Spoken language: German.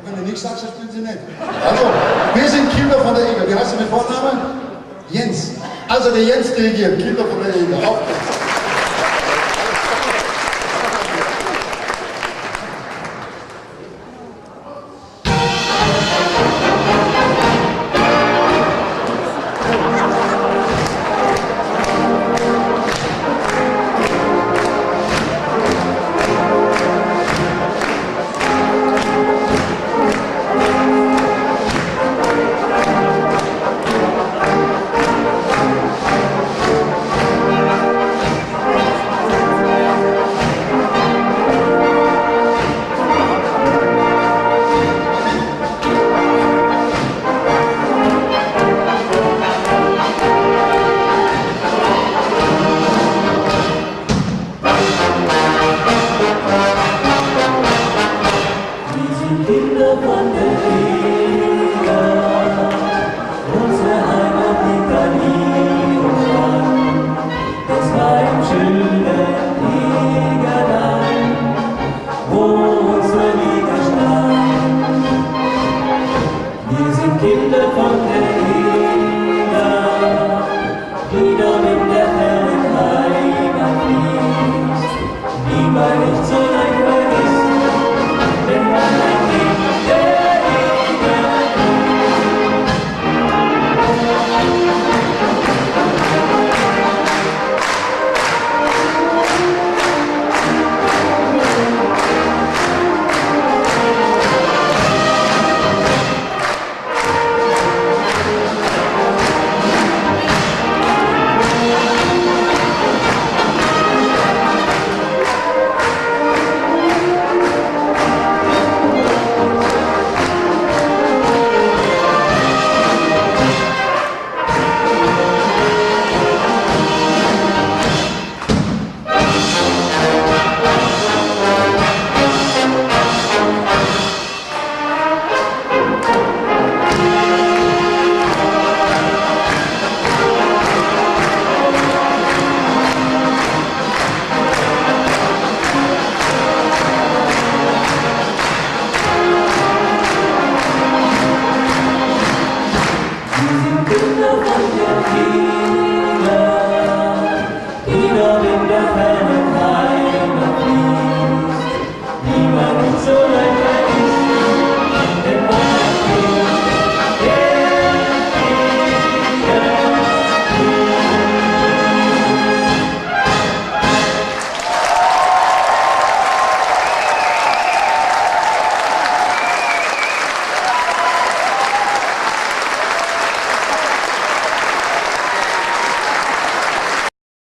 Und wenn du nichts sagst, dann spielen sie nicht. Also, wir sind Kinder von der Eger. Wie heißt du mit Vornamen? Jens. Also der Jens dirigiert, Kinder von der Eger. Auf geht's. Kinder von der Eger.